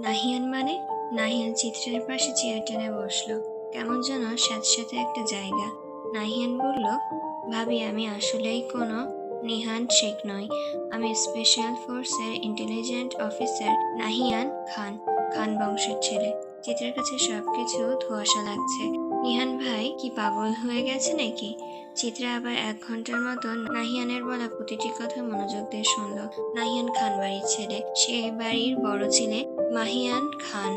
নাহিয়ান মানে? নাহিয়ান চিত্রের পাশে চেয়ার টেনে বসলো। কেমন যেন স্যাঁতস্যাঁতে একটা জায়গা। নাহিয়ান বলল, ভাবি আমি আসলেই কোনো নিহান শেখ নই। আমি স্পেশাল ফোর্সের ইন্টেলিজেন্ট অফিসার নাহিয়ান খান। খান বংশের ছেলে। চিত্রের কাছে সবকিছু ধোঁয়াশা লাগছে। নিহান ভাই কি পাগল হয়ে গেছে নাকি? চিত্রা আবার 1 ঘন্টার মতো নাহিয়ানের বলা প্রতিটি কথা মনোযোগ দিয়ে শুনল। নাহিয়ান খান বাড়ির ছেলে। সে বাড়ির বড় ছেলে মাহিয়ান খান।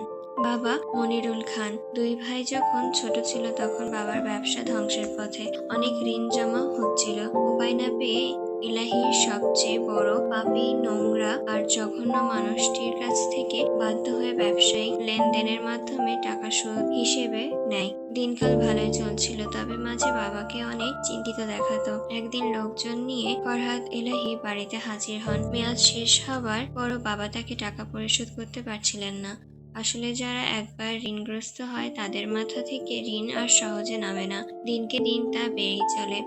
বাবা মনিরুল খান। 2 ভাই যখন ছোট ছিল তখন বাবার ব্যবসা ধ্বংসের পথে। অনেক ঋণ জমা হচ্ছিল। উপায় না পেয়ে ইলাহির সবচেয়ে বড় পাপী, নোংরা আর জঘন্য মানুষটির কাছ থেকে বাধ্য হয়ে ব্যবসায়িক লেনদেনের মাধ্যমে টাকা সুদ হিসেবে নেয়। দিনকাল ভালোই চলছিল, তবে মাঝে বাবাকে অনেক চিন্তিত দেখাতো। একদিন লোকজন নিয়ে ফরহাদ এলাহি বাড়িতে হাজির হন। মেয়াদ শেষ হবার পরও বাবা তাকে টাকা পরিশোধ করতে পারছিলেন না। আসলে যারা একবার ঋণগ্রস্ত হয় তাদের মাথা থেকে ঋণ আর সহজে নামে না। দিনকে দিন তা বেড়েই চলে।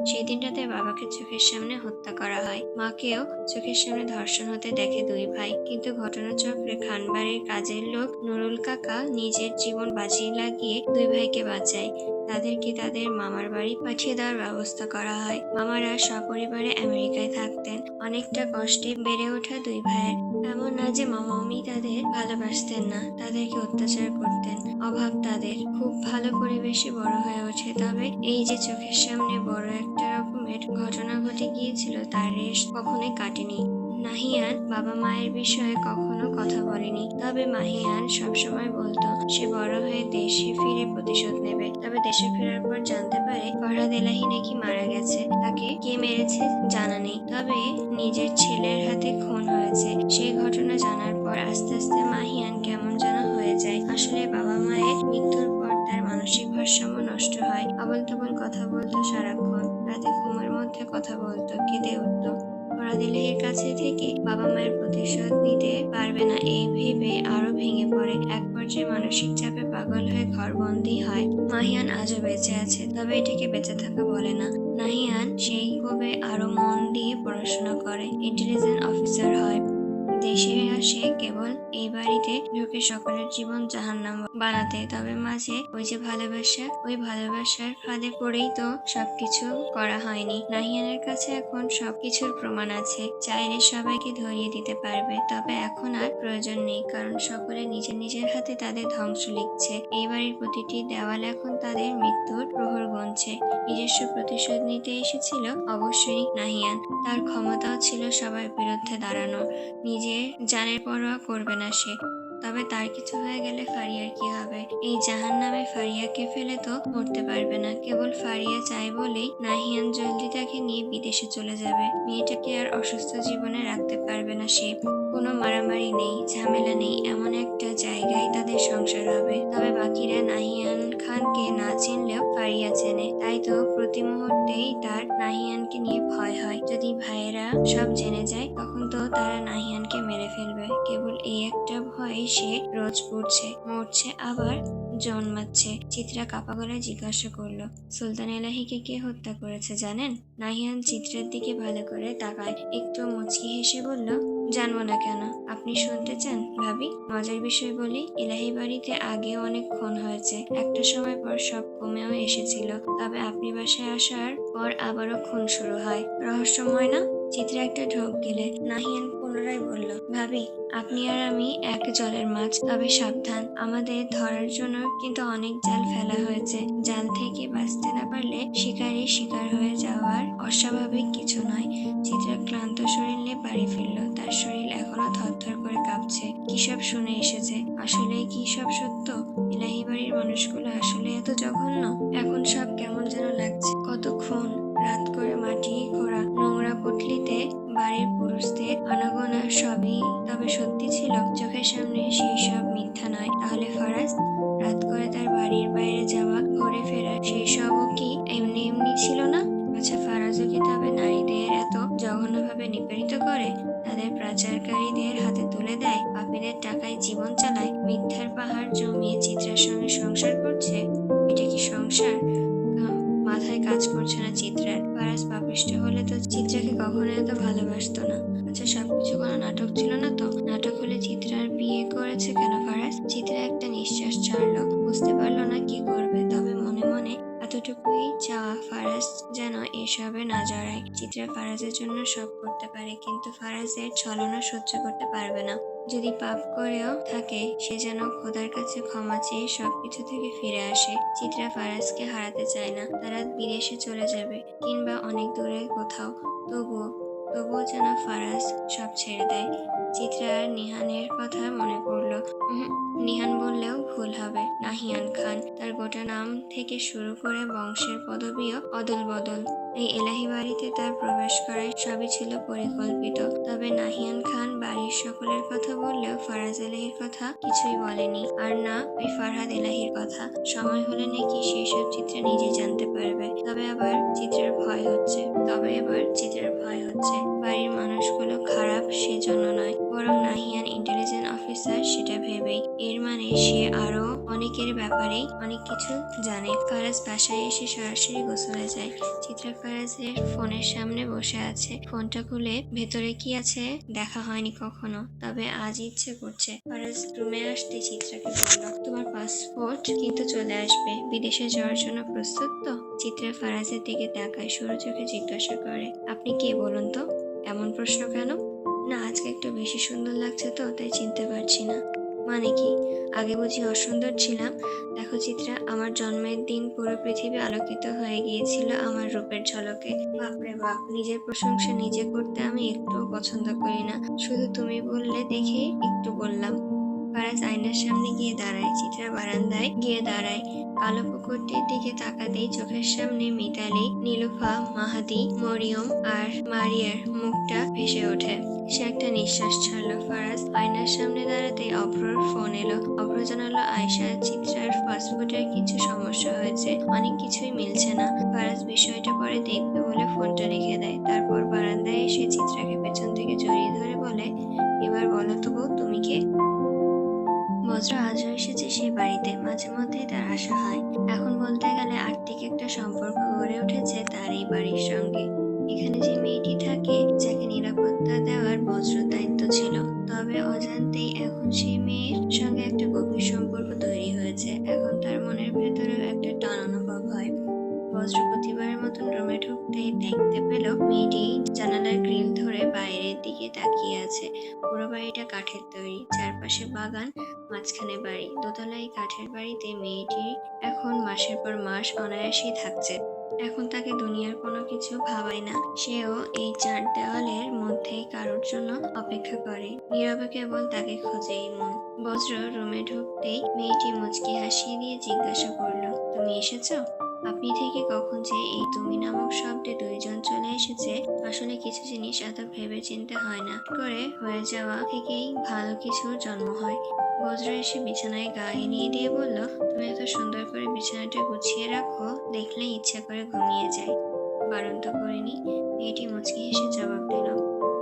সেই দিনটাতে বাবাকে চোখের সামনে হত্যা করা হয়। মাকেও চোখের সামনে ধর্ষণ হতে দেখে 2 ভাই। কিন্তু ঘটনাচক্রে খানবাড়ির কাজের লোক নুরুল কাকা নিজের জীবন বাজি লাগিয়ে 2 ভাইকে বাঁচায়। তাদেরকে তাদের মামার বাড়ি পাঠিয়ে দেওয়ার ব্যবস্থা করা হয়। মামারা সপরিবারে আমেরিকায় থাকতেন। অনেকটা কষ্টে বেড়ে ওঠা 2 ভাইয়ের। এমন না যে মামামি তাদের ভালোবাসতেন না, তাদেরকে অত্যাচার করতেন। অভাব তাদের। খুব ভালো পরিবেশে বড় হয়ে ওঠে। তবে এই যে চোখের সামনে বড় একটা রকমের ঘটনা ঘটে গিয়েছিল তার রেশ কখনোই কাটেনি। নাহিয়ান বাবা মায়ের বিষয়ে কখনো কথা বলেনি, তবে মাহিয়ান সবসময় বলতো সে বড় হয়ে দেশে ফিরে প্রতিশোধ নেবে। তবে দেশে ফেরার পর জানতে পারে ফরহাদ এলাহি নাকি মারা গেছে। তাকে কে মেরেছে জানা নেই, তবে নিজের ছেলের হাতে খুন হয়েছে। সেই ঘটনা জানার পর আস্তে আস্তে মাহিয়ান কেমন যেন হয়ে যায়। আসলে বাবা মায়ের মৃত্যুর পর তার মানসিক ভারসাম্য নষ্ট হয়। আবল তাবল কথা বলতো সারাক্ষণ। রাতে ঘুমের মধ্যে কথা বলতো, কেঁদে উঠতো। ফরহাদ এলাহির কাছে থেকে বাবা মায়ের প্রতিশোধ নিতে পারবে না এই ভেবে আরো ভেঙে পড়ে। এক পর্যায়ে মানসিক চাপে পাগল হয়ে ঘরবন্দি হয়। মাহিয়ান আজও বেঁচে আছে, তবে এটাকে বেঁচে থাকা বলে না। নাহিয়ান সেই ক্ষোভে আরো মন দিয়ে পড়াশোনা করে, ইন্টেলিজেন্ট অফিসার হয়। দেশে আসে কেবল এই বাড়িতে ঢুকে সকলের জীবন জাহান্নাম বানাতে। তবে মাঝে ওই যে ভালোবাসা, ওই ভালোবাসার ফাঁদে পড়েই তো সবকিছু করা হয়নি। নাহিয়ানের কাছে এখন সবকিছুর প্রমাণ আছে, চাইলে সবাইকে ধরিয়ে দিতে পারবে। তবে এখন আর প্রয়োজন নেই, কারণ সকলে নিজের নিজের হাতে তাদের ধ্বংস লিখছে। এই বাড়ির প্রতিটি দেওয়াল এখন তাদের মৃত্যুর প্রহর গুনছে। নিজস্ব প্রতিশোধ নিতে এসেছিল অবশ্যই নাহিয়ান। তার ক্ষমতাও ছিল সবার বিরুদ্ধে দাঁড়ানো। নিজের জানের পরোয়া করবে না সে। তবে তার কিছু হয়ে গেলে ফারিয়ার কি হবে? এই জাহান্নামে ফারিয়াকে ফেলে তো মরতে পারবে না। কেবল ফারিয়া চায় বলেই নাহিয়ান জলদি তাকে নিয়ে বিদেশে চলে যাবে। মেয়েটাকে আর অসুস্থ জীবনে রাখতে পারবে না সে। কোনো মারামারি নেই, ঝামেলা নেই, এমন একটা জায়গায় তাদের সংসার হবে। তবে বাকিরা নাহিয়ান খানকে না চিনলেও ফারিয়া চেনে। তাই তো প্রতি মুহূর্তেই তার নাহিয়ানকে নিয়ে ভয় হয়। যদি ভাইয়েরা সব জেনে যায় তখন তো তারা নাহিয়ানকে মেরে ফেলবে। কেবল এই একটা ভয় সে রোজ পড়ছে, মরছে আবার জন্মাচ্ছে। চিত্রা কাপা গলায় জিজ্ঞাসা করলো, সুলতান এলাহিকে কে হত্যা করেছে জানেন? নাহিয়ান চিত্রের দিকে ভালো করে তাকায়, একটু মুচকি হেসে বলল, জানবো না কেন? আপনি শুনতে চান ভাবি? মজার বিষয় বলি, এলাহি বাড়িতে আগেও অনেক খুন হয়েছে। একটা সময় পর সব কমেও এসেছিল, তবে আপনি বাসায় আসার পর আবারও খুন শুরু হয়। রহস্যময় না? চিত্রা একটা ঢোক গেলে নাহিয়ান পুনরায় বলল, ভাবি আপনি আর আমি এক জলের মাছ, তবে সাবধান, আমাদের ধরার জন্য কিন্তু অনেক জাল ফেলা হয়েছে। জাল থেকে বাঁচতে না পারলে শিকার হয়ে যাওয়ার অস্বাভাবিক কিছু নয়। চিত্রা ক্লান্ত শরীর নিয়ে বাড়ি ফিরল। তার শরীর এখনো থরথর করে কাঁপছে। কি সব শুনে এসেছে? আসলে কি সব সত্য? এলাহি বাড়ির মানুষগুলো আসলে এত জঘন্য? এখন সব কেমন যেন লাগছে। কত খুন, রাত করে মাটি খোঁড়া, নোংরা পুটলিতে বাড়ির পুরুষদের আনাগোনা সবই তবে সত্যি ছিল চোখের সামনে? সেই সব মিথ্যা নয় তাহলে ফারাজ? রাত করে তার বাড়ির বাইরে যাওয়া, ঘুরে ফেরা, সেই সবও কি এমনি এমনি ছিল না? আচ্ছা, ফারাজও কি তবে নারীদের এত জঘন্যভাবে নিপীড়িত করে? তাদের পাচারকারীদের হাতে তুলে দেয়, পাপীদের টাকায় জীবন চালায়, মিথ্যার পাহাড় জমিয়ে চিত্রার সঙ্গে সংসার করছে? এটা কি সংসার? মাথায় কাজ করছে না চিত্রার। ফারাজ পাপিষ্ঠ হলে তো চিত্রাকে কখনো এত ভালোবাসতো না। আচ্ছা, সবকিছু কোনো নাটক ছিল না তো? নাটক হলে চিত্রার বিয়ে করেছে কেন না জড়ায়। চিত্রা ফারাজের জন্য সব করতে পারে, কিন্তু ফারাজের ছলনা সহ্য করতে পারবে না। যদি পাপ করেও থাকে, সে যেন খোদার কাছে ক্ষমা চেয়ে সবকিছু থেকে ফিরে আসে। চিত্রা ফারাজকে হারাতে চায় না। তারা বিদেশে চলে যাবে, কিংবা অনেক দূরে কোথাও। তবুও যেন ফারাজ সব ছেড়ে দেয়। চিত্রা আর নিহানের কথা মনে পড়লো। নিহান বললেও ভুল হবে। নাহিয়ান খান, তার গোটা নাম থেকে শুরু করে বংশের পদবিও অদল বদল। এই এলাহি বাড়িতে তার প্রবেশ করায় সবই ছিল পরিকল্পিত। তবে নাহিয়ান খান বাড়ির সকলের কথা বললেও ফারাজ এলাহির কথা কিছুই বলেনি, আর না ওই ফারহাদ এলাহির কথা। সময় হলে নাকি সেসব চিত্রা নিজে জানতে পারবে। তবে এবার চিত্রার ভয় হচ্ছে। বাড়ির মানুষগুলো খারাপ সেজন্য নয়, বরং নাহিয়ান ইন্টেলিজেন্ট অফিসার সেটা ভেবেই। এর মানে সে আরো অনেকের ব্যাপারেই অনেক কিছু জানে। ফারাজ বাসায় এসে সরাসরি গোসলে যায়। চিত্রা ফারাজের ফোনের সামনে বসে আছে। ফোনটা খুলে ভেতরে কি আছে দেখা হয়নি কখনো, তবে আজ ইচ্ছে করছে। ফারাজ রুমে আসতে চিত্রাকে বলল, তোমার পাসপোর্ট কিন্তু চলে আসবে। বিদেশে যাওয়ার জন্য প্রস্তুত তো? চিত্রা ফারাজের দিকে তাকায়, সরু চোখে জিজ্ঞাসা করে, আপনি কে বলুন তো? এমন প্রশ্ন কেন? না, আজকে একটু বেশি সুন্দর লাগছে তো, তাই চিনতে পারছি না। মানে কি? আগে বুঝি অসুন্দর ছিলাম? দেখো চিত্রা, আমার জন্মের দিন পুরো পৃথিবী আলোকিত হয়ে গিয়েছিল আমার রূপের ঝলকে। বাপরে বাপ, নিজের প্রশংসা নিজে করতে আমি একটুও পছন্দ করি না। শুধু তুমি বললে দেখে একটু বললাম। ফারাজ আয়নার সামনে গিয়ে দাঁড়ায়। চিত্রা বারান্দায় গিয়ে দাঁড়ায়। কালো পুকুরটির দিকে তাকাতেই চোখের সামনে মিতালি, নীলুফা, মাহাদি, মরিয়ম আর মারিয়ার মুখটা ভেসে ওঠে। সে একটা নিঃশ্বাস ছাড়লো। ফারাজ আয়নার সামনে দাঁড়াতেই অভ্রর ফোন এলো। অভ্র জানালো আয়শা, চিত্রার পাসপোর্টের কিছু সমস্যা হয়েছে, অনেক কিছুই মিলছে না। ফারাজ বিষয়টা পরে দেখবে বলে ফোনটা রেখে দেয়। তারপর বারান্দায় এসে চিত্রাকে পেছন থেকে জড়িয়ে ধরে বলে, এবার বলো তো বউ, তুমি কে? বজ্র আজও এসেছে সেই বাড়িতে। মাঝে মধ্যেই তার আসা হয়। এখন বলতে গেলে আর্থিক একটা সম্পর্ক গড়ে উঠেছে তার এই বাড়ির সঙ্গে। এখানে যে মেয়েটি থাকে, যাকে নিরাপত্তা দেওয়ার বজ্রর দায়িত্ব ছিল, তবে অজান্তেই এখন সেই মেয়ের সঙ্গে একটা গভীর সম্পর্ক তৈরি হয়েছে। এখন তার মনের ভেতরেও একটা টান অনুভব হয়। বজ্র প্রতিবারের মতন রুমে ঢুকতেই দেখতে পেল মেয়েটি জানালার গ্রিল ধরে বাইরের দিকে তাকিয়ে আছে। পুরো বাড়িটা কাঠের তৈরি, চারপাশে বাগান, মাঝখানে বাড়ি। দোতলায় কাঠের বাড়িতে মেয়েটি এখন মাসের পর মাস অনায়াসেই থাকছে। এখন তাকে দুনিয়ার কোনো কিছু ভাবায় না। সেও এই চার দেওয়ালের মধ্যেই কারোর জন্য অপেক্ষা করে। নীরবে কেবল তাকে খোঁজেই মন। বজ্র রুমে ঢুকতেই মেয়েটি মুচকি হাসি দিয়ে জিজ্ঞাসা করলো, তুমি এসেছো? আপনি থেকে কখন যে এই তুমি নামক শব্দে দুইজন চলে এসেছে। আসলে কিছু জিনিস এত ভেবে চিনতে হয় না, করে হয়ে যাওয়া থেকেই ভালো কিছুর জন্ম হয়। বজ্র এসে বিছানায় গা এলিয়ে দিয়ে বলল, তুমি এত সুন্দর করে বিছানাটা গুছিয়ে রাখো, দেখলেই ইচ্ছে করে ঘুমিয়ে যায়। বারণ তো করিনি। মেয়েটি মুচকি হেসে জবাব দিল,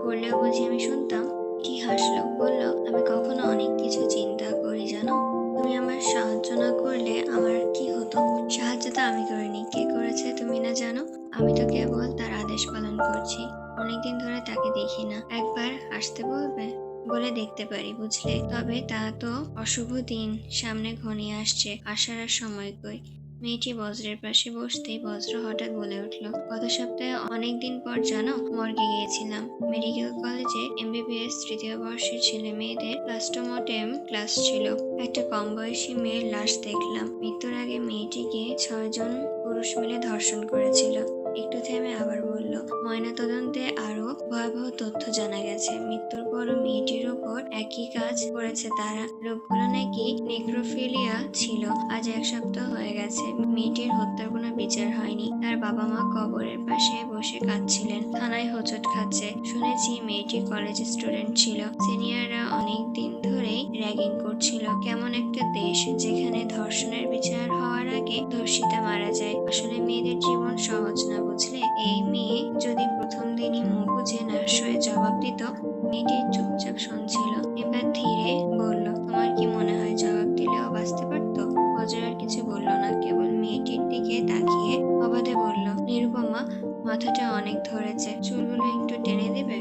করলেও বুঝি আমি শুনতাম? কি হাসলো, বলল, আমি কখনো অনেক কিছু চিন্তা করি জানো। তুমি আমার সাহায্য না করলে আমার কি হতো? সাহায্য তো আমি করিনি, কে করেছে তুমি না জানো? আমি তো কেবল তার আদেশ পালন করছি। অনেকদিন ধরে তাকে দেখি না, একবার আসতে বলবে? বলে দেখতে পারি বুঝলে, তবে তা তো অশুভ দিন সামনে ঘনিয়ে আসছে, আসার আর সময় কই। মেয়েটি বজ্রের পাশে বসতেই বজ্র হঠাৎ বলে উঠল, গত সপ্তাহে অনেকদিন পর জানো, মর্গে গিয়েছিলাম। মেডিকেল কলেজে এমবিবিএস তৃতীয় বর্ষের ছেলে মেয়েদের পোস্টমর্টেম ক্লাস ছিল। একটা কম বয়সী মেয়ের লাশ দেখলাম। মৃত্যুর আগে মেয়েটিকে 6 জন পুরুষ মিলে ধর্ষণ করেছিল। একটু থেমে আবার বলল, ময়নাতদন্তে আরো ভয়াবহ তথ্য জানা গেছে। মৃত্যুর পরও মেয়েটির উপর একই কাজ করেছে তারা। রোগগুলো নাকি নেক্রোফিলিয়া ছিল। আজ 1 সপ্তাহ হয়ে গেছে মেয়েটির হত্যার কোনো বিচার হয়নি। তার বাবা মা কবরের পাশে বসে কাঁদছিলেন, থানায় হোঁচট খাচ্ছে। শুনেছি মেয়েটি কলেজের স্টুডেন্ট ছিল। সিনিয়ররা অনেক দিন ধরেই র্যাগিং করছিল। কেমন একটা দেশ যেখানে ধর্ষণের বিচার হওয়ার আগে ধর্ষিতা মারা যায়। আসলে মেয়েদের জীবন সহজ না বুঝলে। এই মেয়ে যদি প্রথম দিনই মুখ বুজে নাশ হয়ে জবাব দিত। মেয়েটি চুপচাপ শুনছিল, এবার ধীরে বলল, তোমার কি মনে হয় জবাব দিলেও বাঁচতে পারতো? বজ্র আর কিছু বলল না, কেবল মেয়েটির দিকে তাকিয়ে অবাধে বলল, নিরুপমা, মাথাটা অনেক ধরেছে, চুলগুলো একটু টেনে দেবে?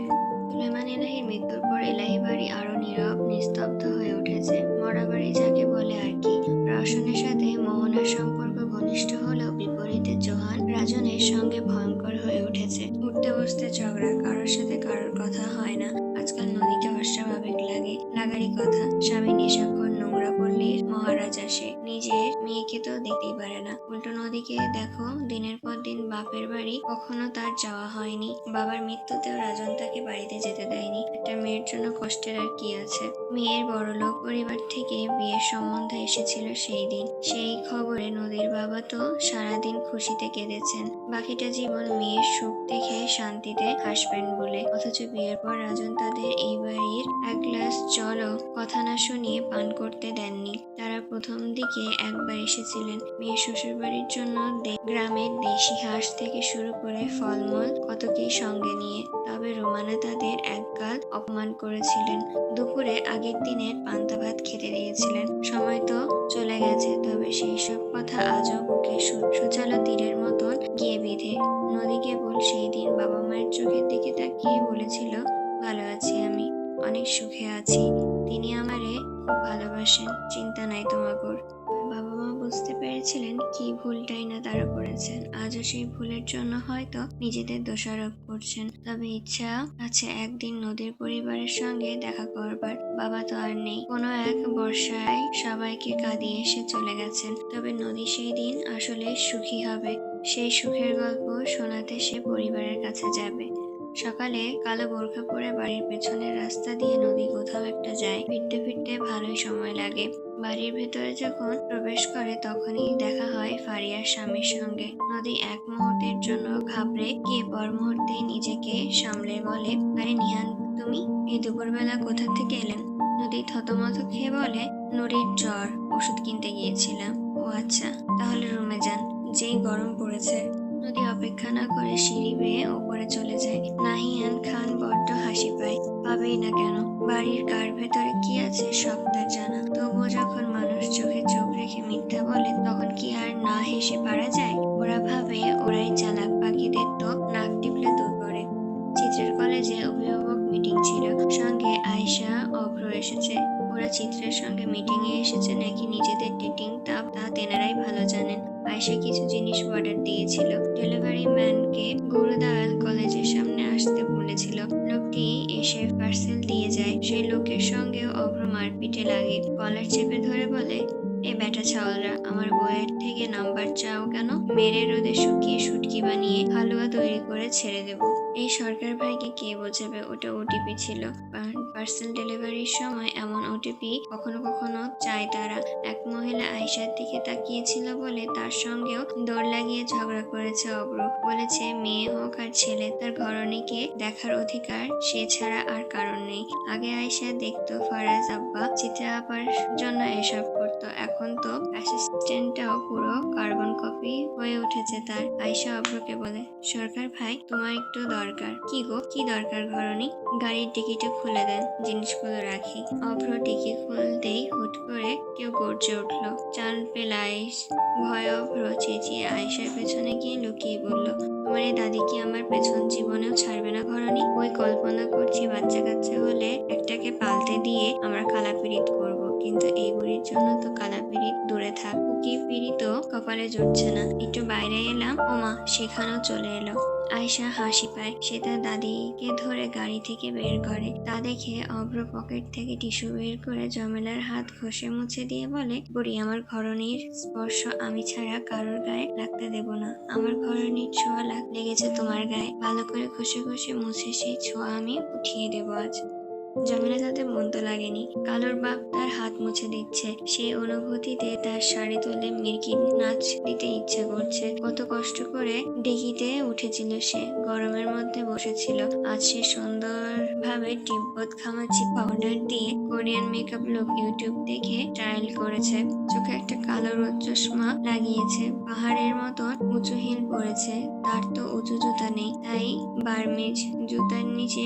সুলেমান এলাহির মৃত্যুর পর এলাহি বাড়ি আরো নীরব নিস্তব্ধ হয়ে উঠেছে। মরা বাড়ি যাকে বলে আর কি। রওশনের সাথে মোহনার সম্পর্ক ঘনিষ্ঠ হলেও বিপরীতে জোহান রাজনের সঙ্গে ভয়ঙ্কর হয়ে উঠেছে। লাগারই কথা। স্বামী নেশাখোর, নোংরা বললে মহারাজ আসে, নিজের মেয়েকে তো দেখতেই পারে না। উল্টো নদীকে দেখো, দিনের পর দিন বাপের বাড়ি কখনো তার যাওয়া হয়নি। বাবার মৃত্যুতেও রাজন তাকে বাড়িতে যেতে দেয়নি। একটা মেয়ের জন্য কষ্টের আর কি আছে। মেয়ের বড়লোক পরিবার থেকে বিয়ের সম্বন্ধ এসেছিল সেই দিন। সেই খবরে নদীর বাবা তো সারাদিন খুশিতে কেঁদেছেন। বাকিটা জীবন মেয়ের সুখ দেখে শান্তিতে হাসবেন বলে। অথচ বিয়ের পর রাজন তাদের এই বাড়ির এক গ্লাস জলও কথা না শুনিয়ে পান করতে দেননি। তারা প্রথম দিকে একবার এসেছিলেন মেয়ের শ্বশুর বাড়ির জন্য গ্রামের দেশি হাঁস থেকে শুরু করে ফলমূল কত কি সঙ্গে নিয়ে। তবে রোমানা তাদের একগাল অপমান করেছিলেন। দুপুরে আগের দিনের পান্তা ভাত খেতে দিয়েছিলেন। সময় তো চলে গেছে, তবে সেই সব কথা আজও বুকে সুচালো তীরের মতন গিয়ে বিঁধে। নদী কেবল সেই দিন বাবা মায়ের চোখের দিকে তাকিয়ে বলেছিল, ভালো আছি আমি, অনেক সুখে আছি। তিনি আমারে খুব ভালোবাসেন, চিন্তা নাই তোমাগোর। বাবা মা বুঝতে পেরেছিলেন কি ভুলটাই না তারা করেছেন। আজও সেই ভুলের জন্য হয়তো নিজেদের দোষারোপ করছেন। তবে ইচ্ছা আছে একদিন নদীর পরিবারের সঙ্গে দেখা করবার। বাবা তো আর নেই, কোনো এক বর্ষায় সবাইকে কাঁদিয়ে এসে চলে গেছেন। তবে নদী সেই দিন আসলে সুখী হবে। সেই সুখের গল্প শোনাতে সে পরিবারের কাছে যাবে। সকালে কালো বোরখা পরে বাড়ির পেছনের রাস্তা দিয়ে নদী কোথাও একটা যায়। ফিরতে ফিরতে ভালোই সময় লাগে। বাড়ির ভেতরে যখন প্রবেশ করে তখনই দেখা হয় ফারিয়ার স্বামীর সঙ্গে। নদী এক মুহূর্তের জন্য ঘাবড়ে গিয়ে পর মুহূর্তেই নিজেকে সামলে বলে, আরে নিহান, তুমি এই দুপুরবেলা কোথা থেকে এলেন? নদী থতমত খেয়ে বলে, নুরির জ্বর, ওষুধ কিনতে গিয়েছিলাম। ও আচ্ছা, তাহলে রুমে যান, যেই গরম পড়েছে। নদী অপেক্ষা না করে সিঁড়ি বেয়ে ওপরে চলে যায়। নাহিয়ান খান বড্ড হাসি পায়। পাবেই না কেন, বাড়ির কার ভেতরে কি আছে সব তার জানা। তবুও যখন মানুষ চোখে চোখ রেখে মিথ্যা বলে তখন কি আর না হেসে পারা যায়? ওরা ভাবে ওরাই চালাক, বাকিদের তো নাক টিপলে দূর করে। চিত্রের কলেজে অভিভাবক মিটিং ছিল, সঙ্গে আয়শা, অভ্র এসেছে। ওরা চিত্রের সঙ্গে মিটিং এ এসেছে নাকি নিজেদের ডেটিং তা তেনারাই ভালো জানেন। আয়শা কিছু জিনিস অর্ডার দিয়েছিল। ডেলিভারি ম্যানকে গুরুদাল কলেজের সামনে আসতে বলেছিল। লোকটি এসে পার্সেল দিয়ে যায়। সেই লোকের সঙ্গেও অভ্র মারপিটে লাগে। কলার চেপে ধরে বলে, এ বেটা ছাওয়ালরা, আমার বইয়ের থেকে নাম্বার চাও কেন? মেরে রোদে শুকিয়ে শুটকি বানিয়ে হালুয়া তৈরি করে ছেড়ে দেব। এই সরকার ভাইকে কে বোঝাবে? ওটা ওটিপি ছিল। পার্সেল ডেলিভারির সময় এমন ওটিপি কখনো কখনো চায় তারা। এক মহিলা আয়শার দিকে তাকিয়েছিল বলে তার সঙ্গেও দৌড় লাগিয়ে ঝগড়া করেছে অভ্র। বলেছে মেয়ে হোক আর ছেলে, তার ঘরণীকে দেখার অধিকার সে ছাড়া আর কারণ নেই। আগে আয়শা দেখতো ফারাজ আব্বা চিত্রা আপার জন্য এসব করতো, এখন তো অ্যাসিস্ট্যান্টটাও পুরো কার্বন কপি হয়ে উঠেছে তার। আয়শা অভ্রকে বলে, সরকার ভাই, তোমার একটু দরকার। কি গো, কি দরকার ঘরণী? গাড়ির টিকিটে খুলে দেন, জিনিসগুলো রাখি। অভ্র টিকিট খুলতেই হুট করে কেউ গর্জে উঠল, চাল পেলাইস। ভয় অভ্র চেঁচিয়ে আয়েশার পেছনে গিয়ে লুকিয়ে বলল, তোমার এই দাদি কি আমার পেছন জীবনেও ছাড়বে না ঘরণী? ওই কল্পনা করছি বাচ্চা কাচ্চা হলে একটাকে পাল্টে দিয়ে আমরা কালাপিরিত করব, কিন্তু এই বুড়ির জন্য তো কালাপিরিত দূরে থাক, কুকি পিড়ি তো কপালে জুটছে না। একটু বাইরে এলাম, ওমা সেখানেও চলে এলো। আয়শা হাসি পায়। সে তার দাদিকে ধরে গাড়ি থেকে বের করে। তা দেখে অভ্র পকেট থেকে টিস্যু বের করে জমেলার হাত ঘষে মুছে দিয়ে বলে, বুড়ি, আমার ঘরণীর স্পর্শ আমি ছাড়া কারোর গায়ে লাগতে দেব না। আমার ঘরণীর ছোঁয়া লেগেছে তোমার গায়ে, ভালো করে ঘষে ঘষে মুছে সেই ছোঁয়া আমি উঠিয়ে দেব আজ। জমিলা তাতে মন্দ লাগেনি। কালোর বাপ তার হাত মুছে দিচ্ছে, সেই অনুভূতিতে তার শাড়ি তুলে মির্কি নাচ দিতে ইচ্ছে করছে। কত কষ্ট করে ডিগিতে উঠেছিল সে, গরমের মধ্যে বসেছিল। আজ সে সুন্দরভাবে তিব্বত খামাচি পাউডার দিয়ে কোরিয়ান মেকআপ লুক ইউটিউব দেখে ট্রায়াল করেছে। চোখে একটা কালো রোদ চশমা লাগিয়েছে। পাহাড়ের মতন উঁচু হিল পরেছে। তার তো উঁচু জুতা নেই, তাই বার্মিজ জুতার নিচে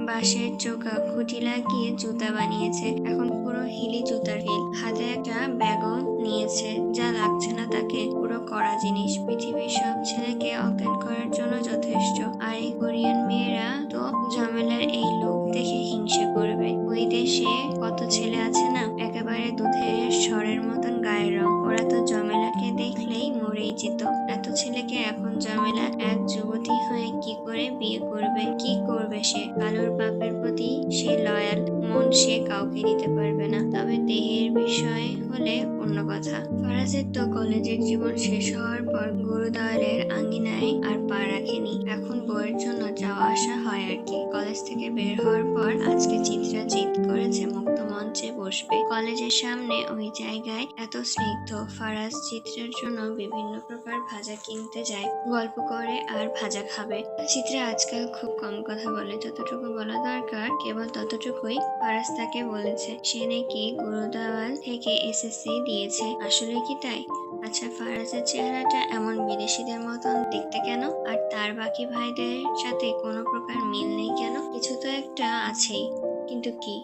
বাঁশের চোকা খুঁটি লাগিয়ে জুতা বানিয়েছে। এখন পুরো হিলি জুতার হিল। হাতে একটা ব্যাগও নিয়েছে, যা লাগছে না তাকে, পুরো কড়া জিনিস। পৃথিবীর সব ছেলেকে অজ্ঞান করার জন্য যথেষ্ট। আর এই কোরিয়ান মেয়েরা তো ঝামেলার এই লোক দেখে হিংসে করবে। ওই দেশে কত ছেলে আছে না, একেবারে দুধের স্বরের মতন গায়ের রং। ওরা তো জমেলাকে দেখলেই মরেই যেত। এত ছেলেকে এখন জমেলা এক যুবতী হয়ে কি করে বিয়ে করবে? কি করবে সে? কালোর বাপের প্রতি সে লয়াল, মন সে কাউকে দিতে পারবে না, তবে দেহের বিষয় হলে অন্য কথা। ফারাজের তো কলেজের জীবন শেষ হওয়ার পর গুরুদ্বারের আঙ্গিনায় আর পা রাখেনি। এখন বইয়ের জন্য যাওয়া আসা হয় আর কি। কলেজ থেকে বের হওয়ার পর আজকে চিত্রা জিদ করেছে মুক্ত মঞ্চে বসবে। কলেজের সামনে ওই জায়গায় এত স্নিগ্ধ। ফারাজ চিত্রার জন্য বিভিন্ন প্রকার ভাজা কিনতে যায়, গল্প করে আর ভাজা খাবে। চিত্রা আজকাল খুব কম কথা বলে, যতটুকু বলা দরকার কেবল ততটুকুই ফারাজ তাকে বলেছে। সে নাকি গুরুদ্বার থেকে এসএসসি দিয়েছে। আসলে কি তাই? আচ্ছা, ফারাজের চেহারাটা এমন বিদেশিদের মতন দেখতে কেন? আর তার বাকি ভাইদের সাথে কোনো প্রকার মিল নেই কেন? কিছু তো একটা আছেই, কিন্তু কি?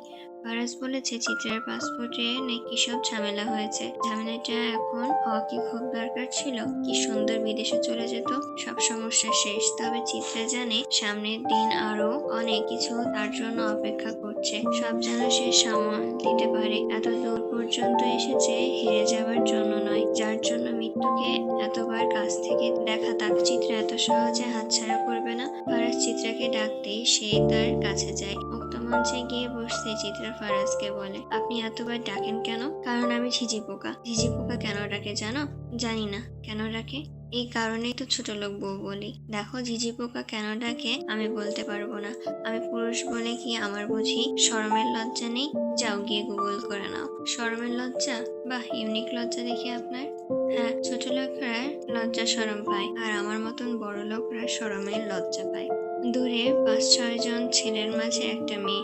ফারাজ বলেছে চিত্রার পাসপোর্টে নাকি সব ঝামেলা হয়েছে। ঝামেলাটা এখন হওয়া কি খুব দরকার ছিল? কি সুন্দর বিদেশে চলে যেত, সব সমস্যা শেষ। তবে চিত্রা জানে সামনের দিন আরো অনেক কিছু তার জন্য অপেক্ষা করছে। সব যেন সে সামাল দিতে পারে। এত দূর পর্যন্ত এসেছে হেরে যাওয়ার জন্য নয়, যার জন্য মৃত্যুকে এতবার কাছ থেকে দেখা তাক চিত্রা এত সহজে হাতছাড়া করবে না। ফারাজ চিত্রাকে ডাকতেই সে তার কাছে যায়। মুক্ত মঞ্চে গিয়ে বসতে চিত্রা ফারাজকে বলে, আপনি এতবার ডাকেন কেন? কারণ আমি ঝিঝি পোকা। ঝিঝি পোকা কেন ডাকে জানো? জানি না কেন ডাকে, এই কারণেই তো ছোট লোক বউ বলি। দেখো, ঝিঝি পোকা কেন ডাকে আমি বলতে পারবো না। আমি পুরুষ বলে কি আমার বুঝি শরমের লজ্জা নেই? যাও গিয়ে গুগল করে নাও। শরমের লজ্জা? বাহ, ইউনিক লজ্জা দেখি আপনার। হ্যাঁ, ছোট লোকরা লজ্জা শরম পায়, আর আমার মতন বড় লোকরা শরমের লজ্জা পায়। দূরে ৫-৬ জন ছেলের মাঝে একটা মেয়ে,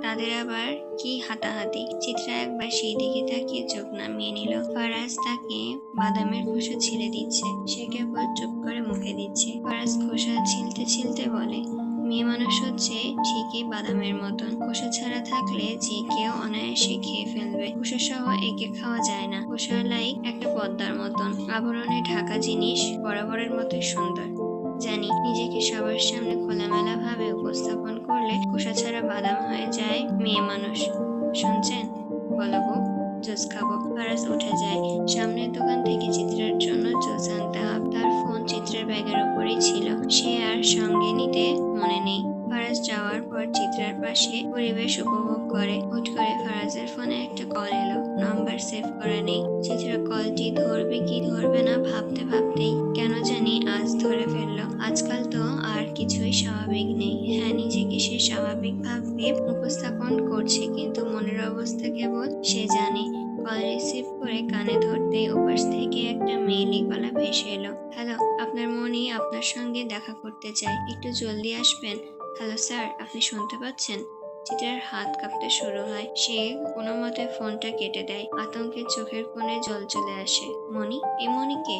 তাদের আবার কি হাতাহাতি। চিত্রা একবার সেই দিকে তাকিয়ে চোখ নামিয়ে নিল। ফারাজ তাকে বাদামের খোসা ছিলে দিচ্ছে, সে কেবল চুপ করে মুখে দিচ্ছে। ফারাজ খোসা ছিলতে ছিলতে বলে, মেয়ে মানুষ হচ্ছে ঠিকই বাদামের মতন, খোসা ছাড়া থাকলে যে কেউ অনায়াসে খেয়ে ফেলবে। খোসা সহ একে খাওয়া যায় না। খোসা লাইক একটা পদ্মার মতন, আবরণে ঢাকা জিনিস বরাবরের মতোই সুন্দর। জানি নিজেকে সবার সামনে খোলামেলা ভাবে উপস্থাপন করলে খোসা ছাড়া বাদাম হয়ে যায় মেয়ে মানুষ। শুনছেন? বলো বউ, জুস খাবো। ফারাজ উঠে যায়। সামনের দোকান থেকে চিত্রার জন্য জুস আনতে হবে। তার ফোন চিত্রার ব্যাগের উপরেই ছিল, সে আর সঙ্গে নিতে মনে নেই। ফারাজ যাওয়ার পর চিত্রার পাশে পরিবেশ উপভোগ করে। হুট করে ফারাজের ফোনে একটা কল এলো, নাম্বার সেভ করা নেই। চিত্রা কলটি ধরবে কি ধরবে না ভাবতে ভাবতেই কেন জানি আজ ধরে ফেললো। আজকাল তো আর কিছুই স্বাভাবিক নেই। হ্যাঁ, নিজেকে সে স্বাভাবিক ভাবে উপস্থাপন করছে, কিন্তু মনের অবস্থা কেবল সে জানে। কল রিসিভ করে কানে ধরতেই ওপাশ থেকে একটা মেয়েলি গলা ভেসে এলো। হ্যালো, আপনার মনি আপনার সঙ্গে দেখা করতে চাই, একটু জলদি আসবেন। হ্যালো স্যার, আপনি শুনতে পাচ্ছেন? চিত্রার হাত কাঁপতে শুরু হয়। সে কোনো মতে ফোনটা কেটে দেয়। আতঙ্কে চোখের কোণে জল চলে আসে। মনি? এই মনি কে?